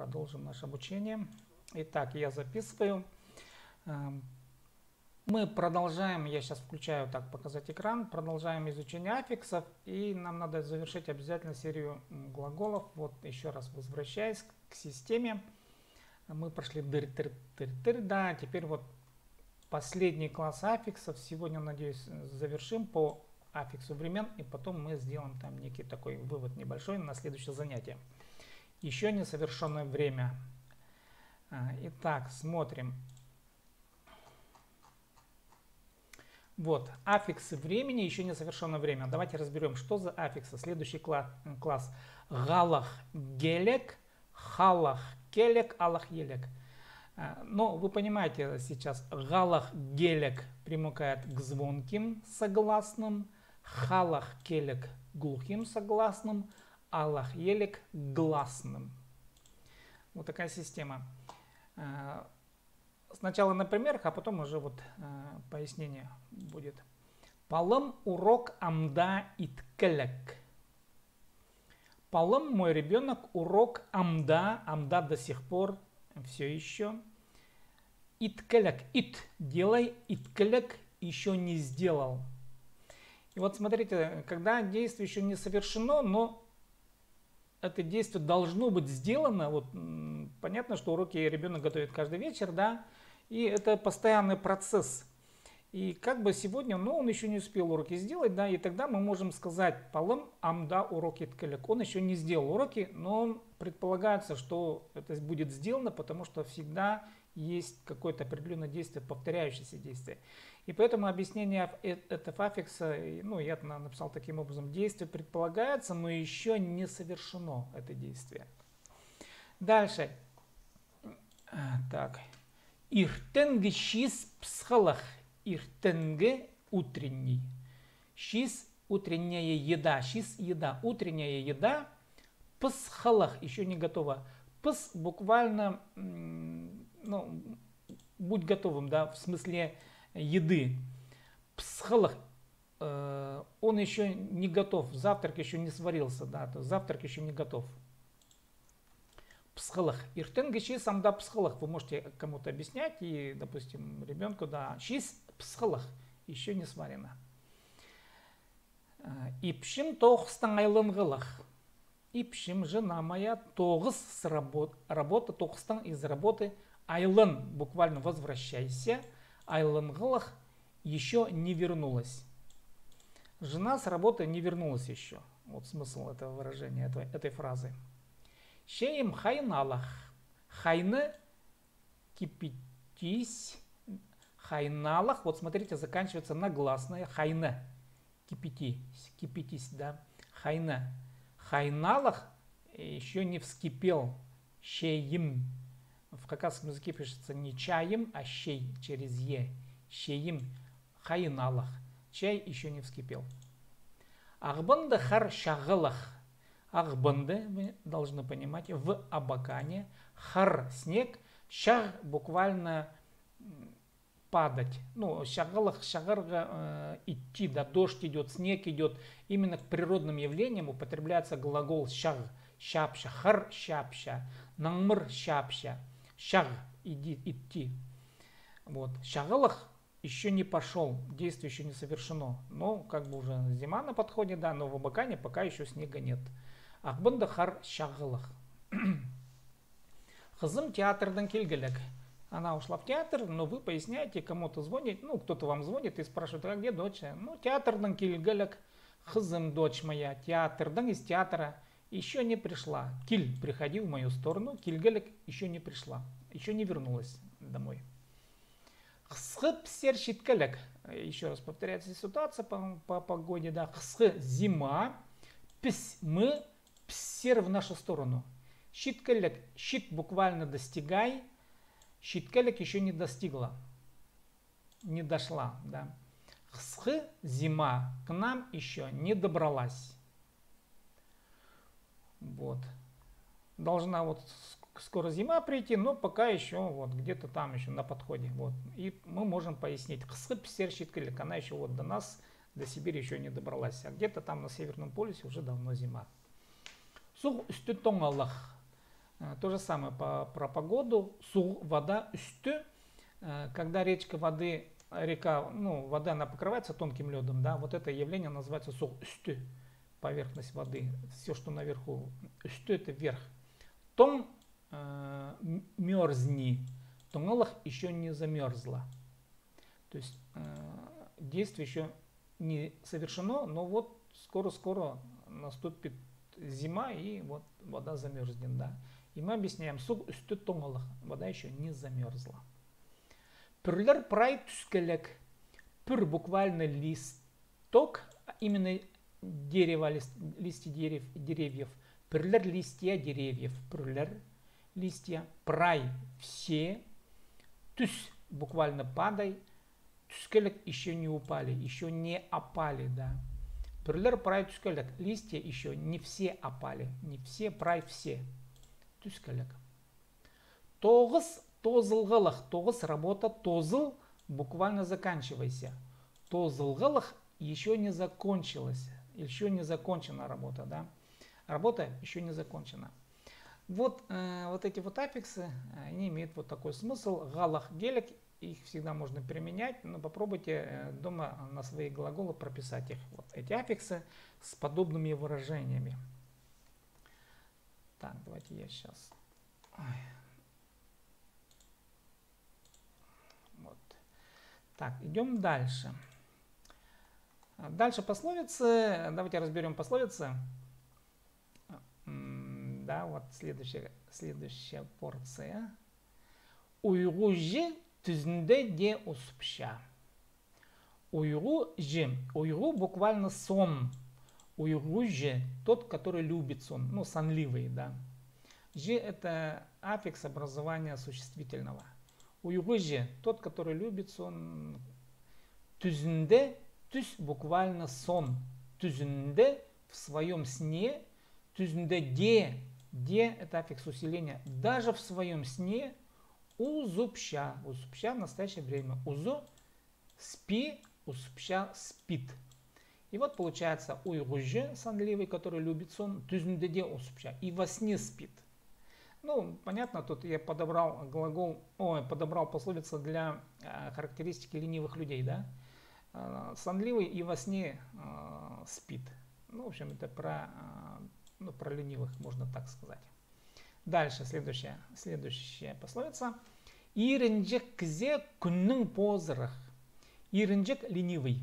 Продолжим наше обучение. Итак, я записываю. Мы продолжаем, я сейчас включаю, так, показать экран, продолжаем изучение аффиксов, и нам надо завершить обязательно серию глаголов. Вот еще раз возвращаясь к системе, мы прошли дыр-тыр-тыр-тыр, да, теперь вот последний класс аффиксов, сегодня, надеюсь, завершим по аффиксу времен, и потом мы сделаем там некий такой вывод небольшой на следующее занятие. Еще несовершенное время. Итак, смотрим. Вот, аффиксы времени, еще несовершенное время. Давайте разберем, что за аффиксы. Следующий класс. Галах гелек, халах келек, алах елек. Но вы понимаете сейчас, галах гелек примыкает к звонким согласным, халах келек к глухим согласным, алах елек к гласным. Вот такая система. Сначала на примерах, а потом уже вот пояснение будет. Палым урок амда иткелек. Палым, мой ребенок, урок амда. Амда до сих пор, все еще. Иткелек, ит, делай, иткелек, еще не сделал. И вот смотрите, когда действие еще не совершено, но это действие должно быть сделано. Вот понятно, что уроки ребенок готовит каждый вечер, да, и это постоянный процесс. И как бы сегодня, он еще не успел уроки сделать, да, и тогда мы можем сказать палым амда уроки ткелек. Он еще не сделал уроки, но предполагается, что это будет сделано, потому что всегда есть какое-то определенное действие, повторяющееся действие. И поэтому объяснение этого аффикса, я написал таким образом: действие предполагается, но еще не совершено это действие. Дальше. Так. Иртенге шис псхалах. Иртенге утренний. Шис утренняя еда. Шис еда. Утренняя еда. Псхалах еще не готова. Пс буквально, будь готовым, да, в смысле еды. Псхалах, он еще не готов, завтрак еще не сварился, да, то завтрак еще не готов. Псхалах. Иртенге шис амда псхалах. Вы можете кому-то объяснять, и, допустим, ребенку, да, шис псхалах, еще не сварено. Ипшим тоғыстан айланғылах. Ипшим, жена моя, тоғыз с работы, тоғыстан из работы, айлан, буквально возвращайся, айланғылах, еще не вернулась. Жена с работы не вернулась еще. Вот смысл этого выражения, этой фразы. Шеем хайналах. Хайны кипятись. Хайналах. Вот смотрите, заканчивается на гласное. Хайна. Кипятись. Кипятись, да. Хайна. Хайналах еще не вскипел. Шеем. В хакасском языке пишется не чаем, а шей через е. Шеем. Хайналах. Чай еще не вскипел. Ахбанда хар шагалах. Ахбанды, вы должны понимать, в Абакане. Хар – снег, шаг – буквально падать. Шагалах, шагарга – идти, да, дождь идет, снег идет. Именно к природным явлениям употребляется глагол шаг, шапша, хар – шапша, нангмыр – шапша, шаг – идти. Вот. Шагалах еще не пошел, действие еще не совершено. Но как бы уже зима на подходе, да, но в Абакане пока еще снега нет. Ахбанда хар шағылық. Қызым театрдан келгелек. Она ушла в театр, но вы поясняете, кому-то звонит, кто-то вам звонит и спрашивает: а где дочь? Театрдан келгелек. Қызым, дочь моя, театрдан, из театра, еще не пришла. Киль, приходи в мою сторону, келгелек, еще не пришла, еще не вернулась домой. Хсхы псер щиткелек. Еще раз повторяется ситуация по погоде, да. Хсхы зима, пс мы, псер в нашу сторону. Щиткелек, щит буквально достигай, щиткелек еще не достигла, не дошла, да. Хсхы зима к нам еще не добралась. Вот. Должна вот скоро зима прийти, но пока еще вот где-то там еще на подходе. Вот. И мы можем пояснить. Хсхы псер щиткелек, она еще вот до нас, до Сибири еще не добралась. А где-то там на Северном полюсе уже давно зима. Сух үсті тоңалақ. То же самое про погоду. Суг, вода, üstü. Когда река, ну, вода, она покрывается тонким ледом, да, вот это явление называется суг, üstü, поверхность воды. Все, что наверху, üstü, это вверх. Том мерзни. Тонголах еще не замерзла. То есть действие еще не совершено, но вот скоро-скоро наступит зима, и вот вода замерзнет, да. И мы объясняем, суг üstü тонголах, вода еще не замерзла. Пүрлер прай түскелек. Пүр буквально листок, именно дерево, листья деревьев. Пүрлер листья деревьев. Пүрлер листья. Прай все. Түс буквально падай. Түскелек еще не упали, еще не опали, да. Пүрлер прай түскелек. Листья еще не все опали. Не все, прай все. Түскелек. Тоғыз тозылғылық. Тоғыз работа, тозыл буквально заканчивайся. Тозылғылық еще не закончилась. Еще не закончена работа, да. Работа еще не закончена. Вот, вот эти вот аффиксы, они имеют вот такой смысл. Галах, гелек, их всегда можно применять, но попробуйте дома на свои глаголы прописать их. Вот эти аффиксы с подобными выражениями. Так, давайте я сейчас... Вот. Так, идем дальше. Дальше пословицы. Давайте разберем пословицы. Да, вот следующая порция. Уйгужи түзінде де успша. Уйгужи. Уйгу буквально сон. Уйгужи тот, который любит сон. Ну, сонливый, да. Жи это аффикс образования существительного. Уйгужи тот, который любит сон. Түзінде. Түз буквально сон. Түзінде в своем сне. Түзінде де. Де это аффикс усиления. Даже в своем сне узупща. Узупща в настоящее время. Узу спи, узупща спит. И вот получается уйгужи, сонливый, который любит сон. Түзінде де узупща. И во сне спит. Ну, понятно, тут я подобрал подобрал пословицу для характеристики ленивых людей, да. Сонливый и во сне спит. Ну, в общем, это про ленивых, можно так сказать. Дальше, следующая пословица. Ирінжек кізе күннің позырых. Ирінжек ленивый.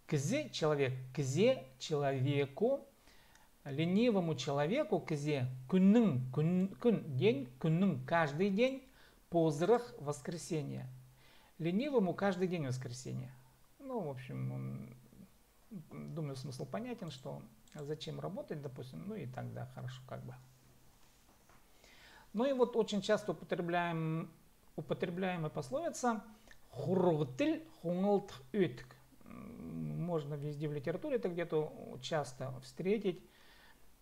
Кізе человек. Кізе человеку. Ленивому человеку кізе күннің, күн, день, күннің, каждый день, позырых, воскресенье. Ленивому каждый день воскресенье. Ну, в общем, думаю, смысл понятен, что зачем работать, допустим, ну и тогда хорошо как бы. Ну и вот очень часто употребляемая пословица «хургтиль хунгылт ütk». Можно везде в литературе это где-то часто встретить.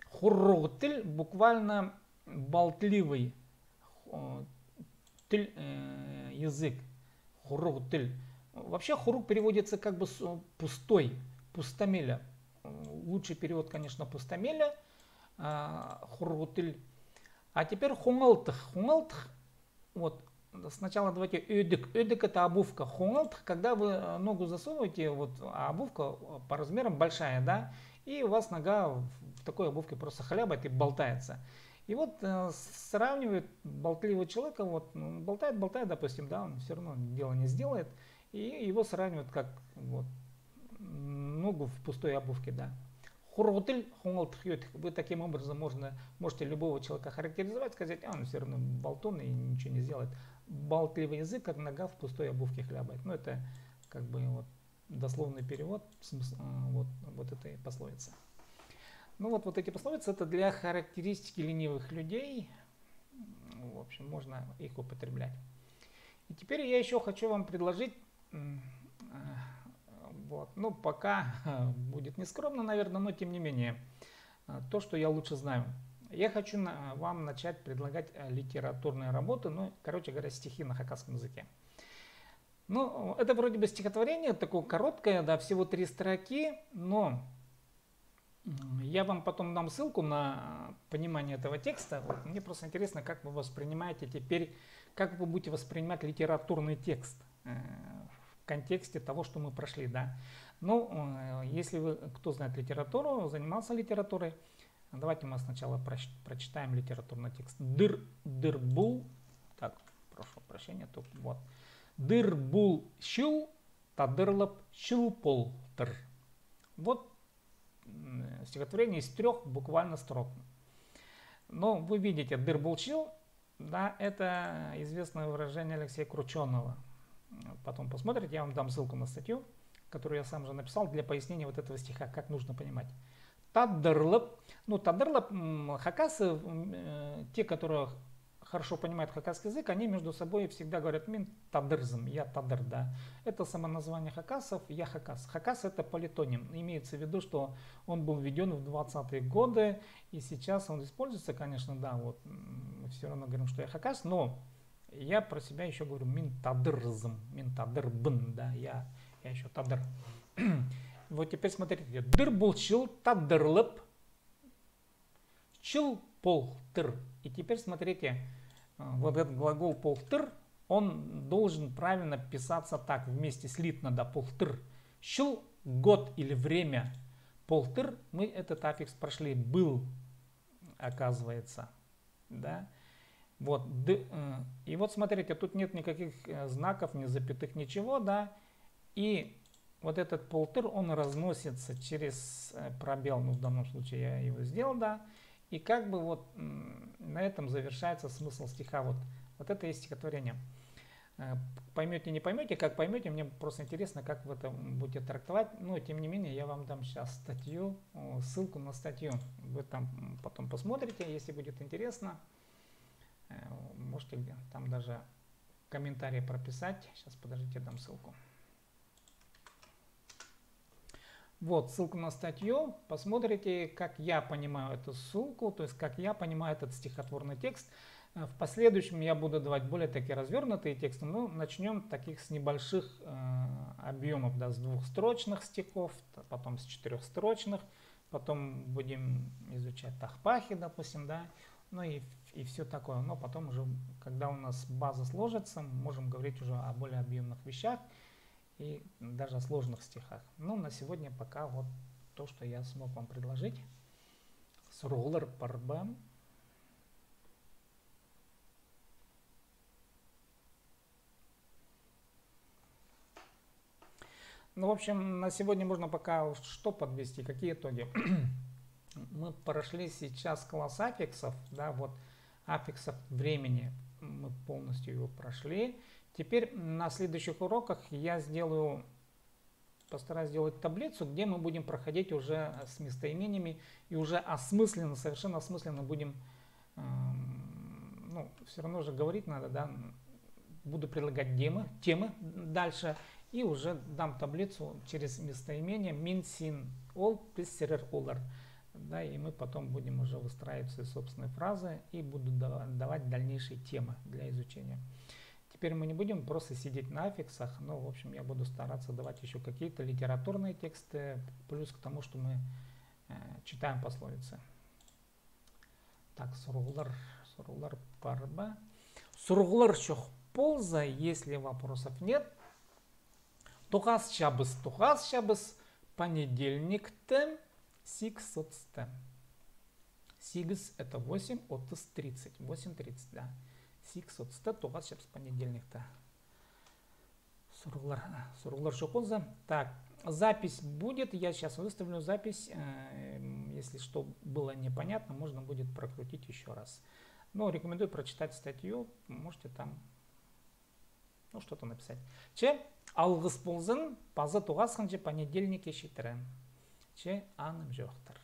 Хургтиль буквально болтливый, язык. Хуругтиль. Вообще хуруг переводится как бы пустой, пустомеля. Лучший перевод, конечно, пустомеля. Хуругтиль. А теперь хунгалтых. Хунгалтых, вот, сначала давайте ödük. Ödük это обувка. Хунгалтых, когда вы ногу засовываете, вот, а обувка по размерам большая, да, и у вас нога в такой обувке просто хлябает и болтается. И вот сравнивают болтливого человека, вот, болтает, допустим, да, он все равно дело не сделает, и его сравнивают как вот, ногу в пустой обувке, да. Хургтиль хунгалтых ütk. Вы таким образом можете любого человека характеризовать, сказать, он все равно болтун и ничего не сделает. Болтливый язык, как нога в пустой обувке хлябает. Ну, это как бы вот дословный перевод вот этой пословицы. Ну вот эти пословицы это для характеристики ленивых людей. В общем, можно их употреблять. И теперь я еще хочу вам предложить, вот, ну пока будет нескромно, наверное, но тем не менее, то, что я лучше знаю. Я хочу вам начать предлагать литературные работы, ну, короче говоря, стихи на хакасском языке. Ну, это вроде бы стихотворение, такое короткое, да, всего 3 строки, но Я вам потом дам ссылку на понимание этого текста. Вот, мне просто интересно, как вы воспринимаете теперь, как вы будете воспринимать литературный текст в контексте того, что мы прошли, да. Ну, если вы, кто знает литературу, занимался литературой, давайте мы сначала прочитаем литературный текст. Дырбул, так, прошу прощения, тут вот. Дырбул щул, тадырлап щулпол тыр. Вот стихотворение из 3 буквально строк. Но вы видите, дырбулчил, да, это известное выражение Алексея Крученого. Потом посмотрите, я вам дам ссылку на статью, которую я сам же написал для пояснения вот этого стиха, как нужно понимать. Тадырлап, ну тадырлап, хакасы, те, которые хорошо понимают хакасский язык, они между собой всегда говорят мин тадырзм, я тадыр, да. Это само название хакасов, я хакас. Хакас это политоним. Имеется в виду, что он был введен в 20-е годы, и сейчас он используется, конечно, да, вот мы все равно говорим, что я хакас, но я про себя еще говорю мин тадырзм, мин тадырбн, да, я еще тадыр. Вот теперь смотрите, дыр был чил тадырлып, чил полтыр. И теперь смотрите, вот этот глагол полтыр, он должен правильно писаться так, вместе слит надо полтыр. Щил год или время, полтыр, мы этот аффикс прошли, был, оказывается, да. Вот, и вот смотрите, тут нет никаких знаков, ни запятых, ничего, да. И вот этот полтыр, он разносится через пробел, ну в данном случае я его сделал, да. И как бы вот на этом завершается смысл стиха. Вот это есть стихотворение. Поймете, не поймете, как поймете, мне просто интересно, как вы это будете трактовать. Но тем не менее, я вам дам сейчас статью, ссылку на статью. Вы там потом посмотрите, если будет интересно. Можете там даже комментарии прописать. Сейчас, подождите, дам ссылку. Вот ссылку на статью. Посмотрите, как я понимаю эту ссылку, то есть как я понимаю этот стихотворный текст. В последующем я буду давать более такие развернутые тексты. Но начнем таких с небольших объемов, да, с 2-строчных стихов, потом с 4-строчных. Потом будем изучать тахпахи, допустим, да. Ну и все такое. Но потом уже, когда у нас база сложится, можем говорить уже о более объемных вещах и даже о сложных стихах. Ну, на сегодня пока вот то, что я смог вам предложить. Сургулар парба. Ну, в общем, на сегодня можно пока что подвести, какие итоги. Мы прошли сейчас класс аффиксов, да, вот аффиксов времени, мы полностью его прошли. Теперь на следующих уроках я постараюсь сделать таблицу, где мы будем проходить уже с местоимениями и уже осмысленно, совершенно осмысленно будем, ну, все равно же говорить надо, да, буду предлагать темы дальше и уже дам таблицу через местоимение мин, син, ол, писсерер, олар. Да, и мы потом будем уже выстраивать свои собственные фразы и буду давать дальнейшие темы для изучения. Теперь мы не будем просто сидеть на аффиксах, но, в общем, я буду стараться давать еще какие-то литературные тексты, плюс к тому, что мы читаем пословицы. Так, сургулар парба. Сургулар чохполза, если вопросов нет. Тухас чабыс, понедельник-тем. Сикс отстем. Сигс это 8, отс 30. 8:30, да. Сикс отстем, то у вас сейчас понедельник-то. Суруглар шопоза. Так, запись будет. Я сейчас выставлю запись. Если что было непонятно, можно будет прокрутить еще раз. Но рекомендую прочитать статью. Можете там, ну, что-то написать. Че алгыс болзын, пазы туғасқанчы понедельник ешітірі. Че аным жоқтыр.